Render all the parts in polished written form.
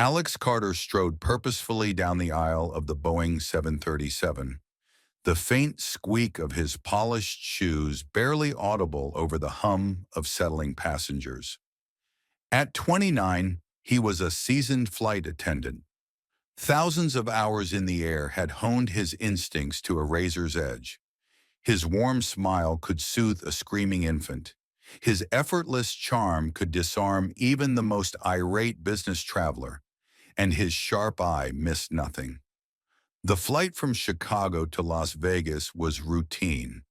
Alex Carter strode purposefully down the aisle of the Boeing 737, the faint squeak of his polished shoes barely audible over the hum of settling passengers. At 29, he was a seasoned flight attendant. Thousands of hours in the air had honed his instincts to a razor's edge. His warm smile could soothe a screaming infant. His effortless charm could disarm even the most irate business traveler, and his sharp eye missed nothing. The flight from Chicago to Las Vegas was routine,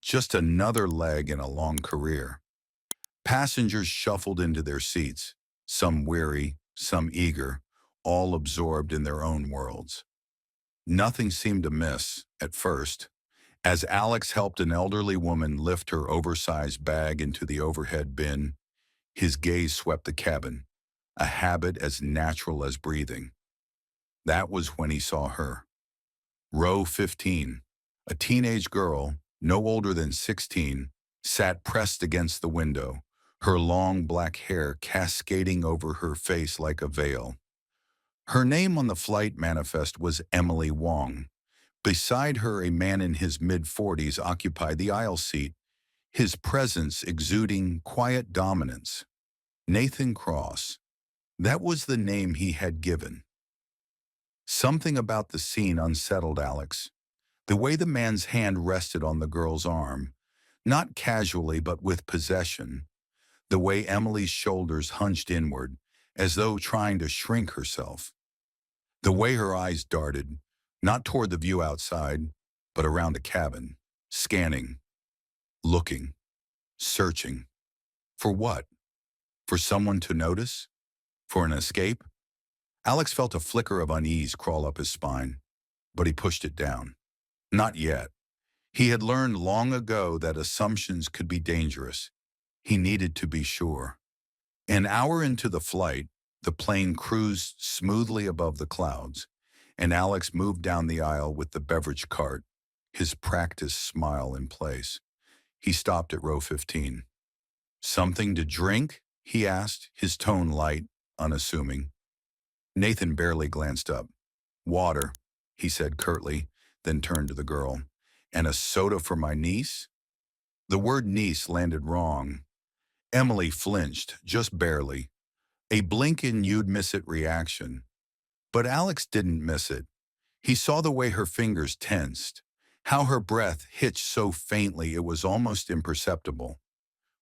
just another leg in a long career. Passengers shuffled into their seats, some weary, some eager, all absorbed in their own worlds. Nothing seemed amiss, at first, as Alex helped an elderly woman lift her oversized bag into the overhead bin. His gaze swept the cabin, a habit as natural as breathing. That was when he saw her. Row 15, a teenage girl, no older than 16, sat pressed against the window, her long black hair cascading over her face like a veil. Her name on the flight manifest was Emily Wong. Beside her, a man in his mid-40s occupied the aisle seat, his presence exuding quiet dominance. Nathan Cross. That was the name he had given. Something about the scene unsettled Alex. The way the man's hand rested on the girl's arm, not casually but with possession. The way Emily's shoulders hunched inward, as though trying to shrink herself. The way her eyes darted, not toward the view outside, but around the cabin, scanning, looking, searching. For what? For someone to notice? For an escape? Alex felt a flicker of unease crawl up his spine, but he pushed it down. Not yet. He had learned long ago that assumptions could be dangerous. He needed to be sure. An hour into the flight, the plane cruised smoothly above the clouds, and Alex moved down the aisle with the beverage cart, his practiced smile in place. He stopped at row 15. "Something to drink?" he asked, his tone light, unassuming. Nathan barely glanced up. "Water," he said curtly, then turned to the girl. "And a soda for my niece?" The word niece landed wrong. Emily flinched, just barely. A blink and you'd miss it reaction. But Alex didn't miss it. He saw the way her fingers tensed, how her breath hitched so faintly it was almost imperceptible.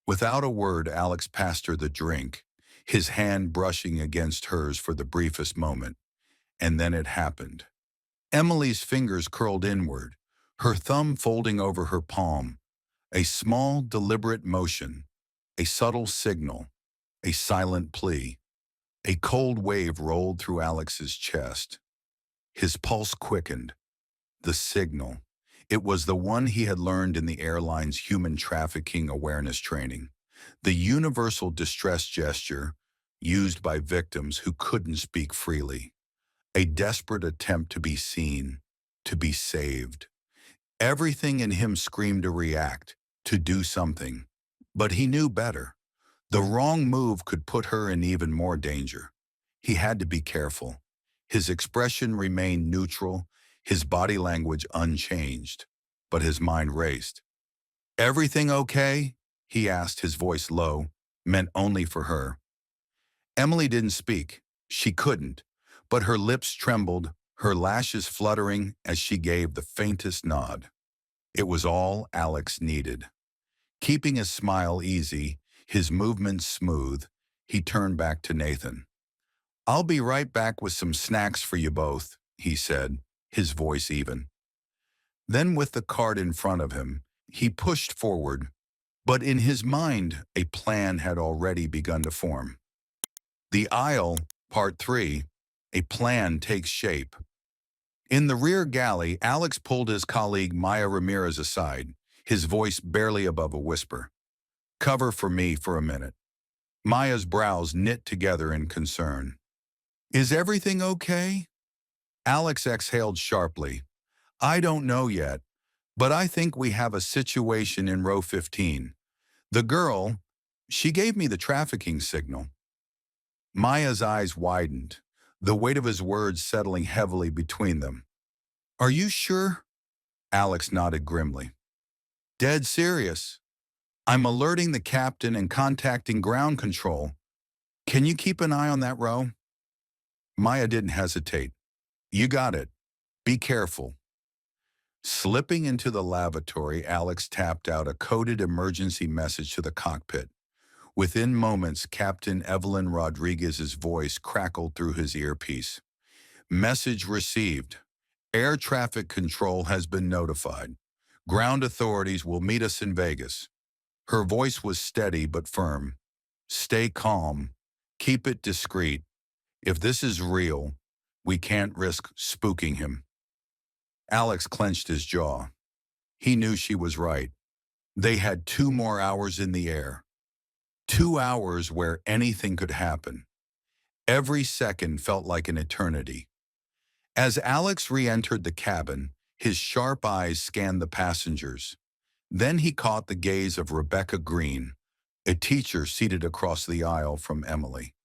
Without a word, Alex passed her the drink, his hand brushing against hers for the briefest moment. And then it happened. Emily's fingers curled inward, her thumb folding over her palm. A small, deliberate motion, a subtle signal, a silent plea. A cold wave rolled through Alex's chest. His pulse quickened. The signal. It was the one he had learned in the airline's human trafficking awareness training. The universal distress gesture used by victims who couldn't speak freely. A desperate attempt to be seen, to be saved. Everything in him screamed to react, to do something. But he knew better. The wrong move could put her in even more danger. He had to be careful. His expression remained neutral, his body language unchanged, but his mind raced. "Everything okay?" he asked, his voice low, meant only for her. Emily didn't speak. She couldn't, but her lips trembled, her lashes fluttering as she gave the faintest nod. It was all Alex needed. Keeping his smile easy, his movements smooth, he turned back to Nathan. "I'll be right back with some snacks for you both," he said, his voice even. Then with the cart in front of him, he pushed forward, but in his mind a plan had already begun to form. The aisle, part 3, a plan takes shape. In the rear galley, Alex pulled his colleague Maya Ramirez aside, his voice barely above a whisper. "Cover for me for a minute." Maya's brows knit together in concern. "Is everything okay?" Alex exhaled sharply. "I don't know yet, but I think we have a situation in row 15. The girl, she gave me the trafficking signal." Maya's eyes widened. the weight of his words settling heavily between them. "Are you sure?" Alex nodded grimly. "Dead serious. I'm alerting the captain and contacting ground control. Can you keep an eye on that row?" Maya didn't hesitate. "You got it. Be careful." Slipping into the lavatory, Alex tapped out a coded emergency message to the cockpit. Within moments, Captain Evelyn Rodriguez's voice crackled through his earpiece. "Message received. Air traffic control has been notified. Ground authorities will meet us in Vegas." Her voice was steady but firm. "Stay calm. Keep it discreet. If this is real, we can't risk spooking him." Alex clenched his jaw. He knew she was right. They had 2 more hours in the air. 2 hours where anything could happen. Every second felt like an eternity. As Alex re-entered the cabin, his sharp eyes scanned the passengers. Then he caught the gaze of Rebecca Green, a teacher seated across the aisle from Emily.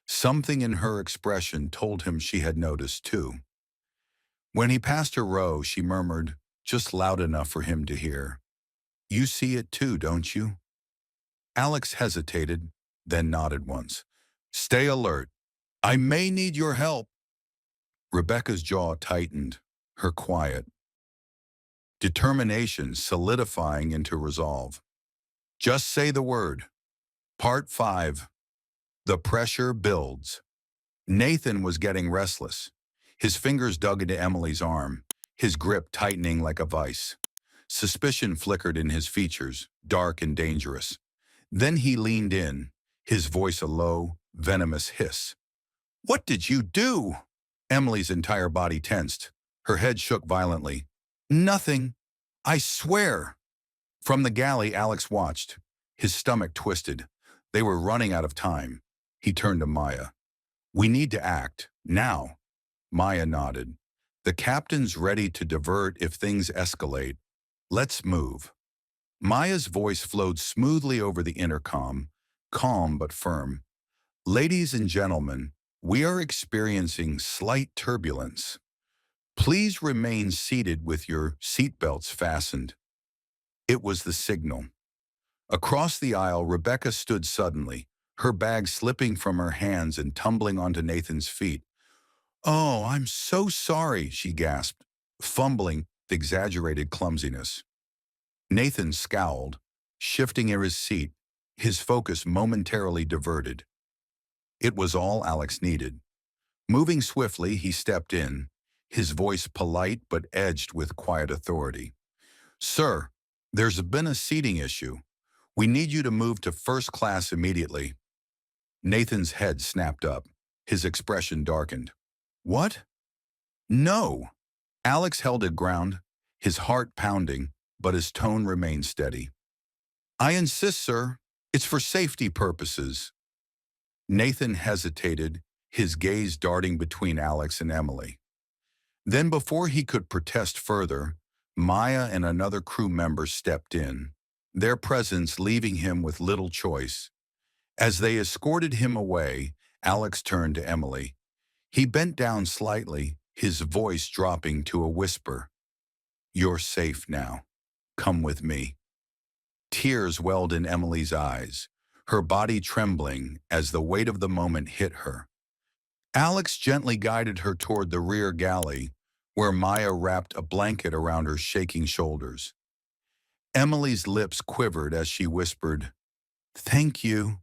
Something in her expression told him she had noticed too. When he passed her row, she murmured, just loud enough for him to hear, "You see it too, don't you?" Alex hesitated, then nodded once. "Stay alert. I may need your help." Rebecca's jaw tightened, her quiet determination solidifying into resolve. "Just say the word." Part 5. The pressure builds. Nathan was getting restless. His fingers dug into Emily's arm, his grip tightening like a vice. Suspicion flickered in his features, dark and dangerous. Then he leaned in, his voice a low, venomous hiss. "What did you do?" Emily's entire body tensed. Her head shook violently. "Nothing. I swear." From the galley, Alex watched. His stomach twisted. They were running out of time. He turned to Maya. "We need to act, now." Maya nodded. "The captain's ready to divert if things escalate. Let's move." Maya's voice flowed smoothly over the intercom, calm but firm. "Ladies and gentlemen, we are experiencing slight turbulence. Please remain seated with your seatbelts fastened." It was the signal. Across the aisle, Rebecca stood suddenly, her bag slipping from her hands and tumbling onto Nathan's feet. "Oh, I'm so sorry," she gasped, fumbling with exaggerated clumsiness. Nathan scowled, shifting in his seat, his focus momentarily diverted. It was all Alex needed. Moving swiftly, he stepped in, his voice polite but edged with quiet authority. "Sir, there's been a seating issue. We need you to move to first class immediately." Nathan's head snapped up, his expression darkened. "What?" "No." Alex held it ground, his heart pounding, but his tone remained steady. "I insist, sir. It's for safety purposes." Nathan hesitated, his gaze darting between Alex and Emily. Then before he could protest further, Maya and another crew member stepped in, their presence leaving him with little choice. As they escorted him away, Alex turned to Emily. He bent down slightly, his voice dropping to a whisper. "You're safe now. Come with me." Tears welled in Emily's eyes, her body trembling as the weight of the moment hit her. Alex gently guided her toward the rear galley, where Maya wrapped a blanket around her shaking shoulders. Emily's lips quivered as she whispered, "Thank you."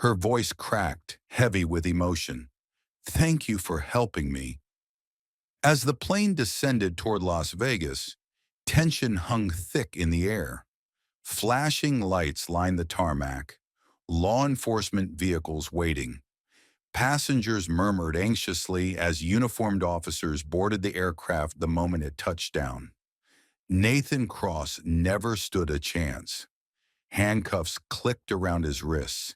Her voice cracked, heavy with emotion. "Thank you for helping me." As the plane descended toward Las Vegas, tension hung thick in the air. Flashing lights lined the tarmac, law enforcement vehicles waiting. Passengers murmured anxiously as uniformed officers boarded the aircraft the moment it touched down. Nathan Cross never stood a chance. Handcuffs clicked around his wrists,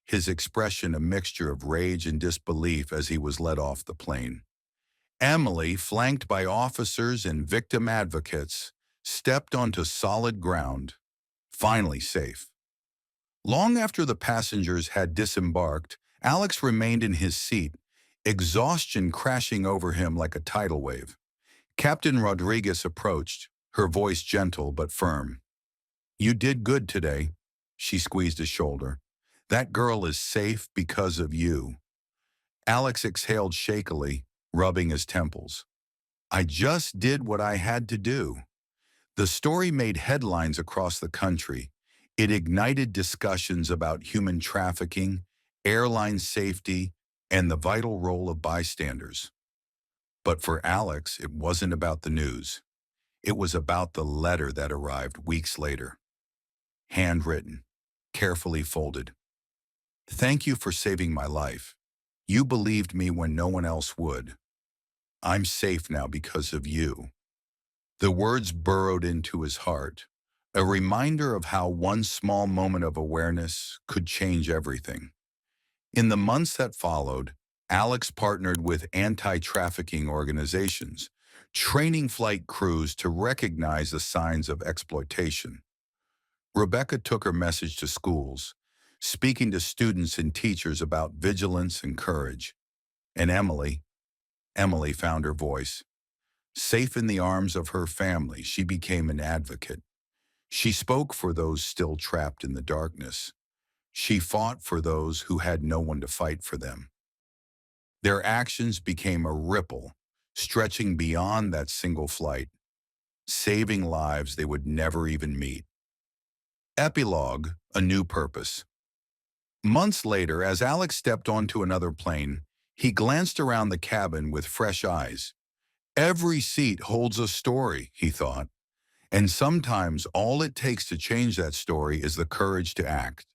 his expression a mixture of rage and disbelief as he was led off the plane. Emily, flanked by officers and victim advocates, stepped onto solid ground, finally safe. Long after the passengers had disembarked, Alex remained in his seat, exhaustion crashing over him like a tidal wave. Captain Rodriguez approached, her voice gentle but firm. "You did good today." She squeezed his shoulder. "That girl is safe because of you." Alex exhaled shakily, rubbing his temples. "I just did what I had to do." The story made headlines across the country. It ignited discussions about human trafficking, airline safety, and the vital role of bystanders. But for Alex, it wasn't about the news. It was about the letter that arrived weeks later. Handwritten, carefully folded. "Thank you for saving my life. You believed me when no one else would. I'm safe now because of you." The words burrowed into his heart, a reminder of how one small moment of awareness could change everything. In the months that followed, Alex partnered with anti-trafficking organizations, training flight crews to recognize the signs of exploitation. Rebecca took her message to schools, speaking to students and teachers about vigilance and courage. And Emily found her voice. Safe in the arms of her family, she became an advocate. She spoke for those still trapped in the darkness. She fought for those who had no one to fight for them. Their actions became a ripple, stretching beyond that single flight, saving lives they would never even meet. Epilogue, a new purpose. Months later, as Alex stepped onto another plane, he glanced around the cabin with fresh eyes. Every seat holds a story, he thought, and sometimes all it takes to change that story is the courage to act.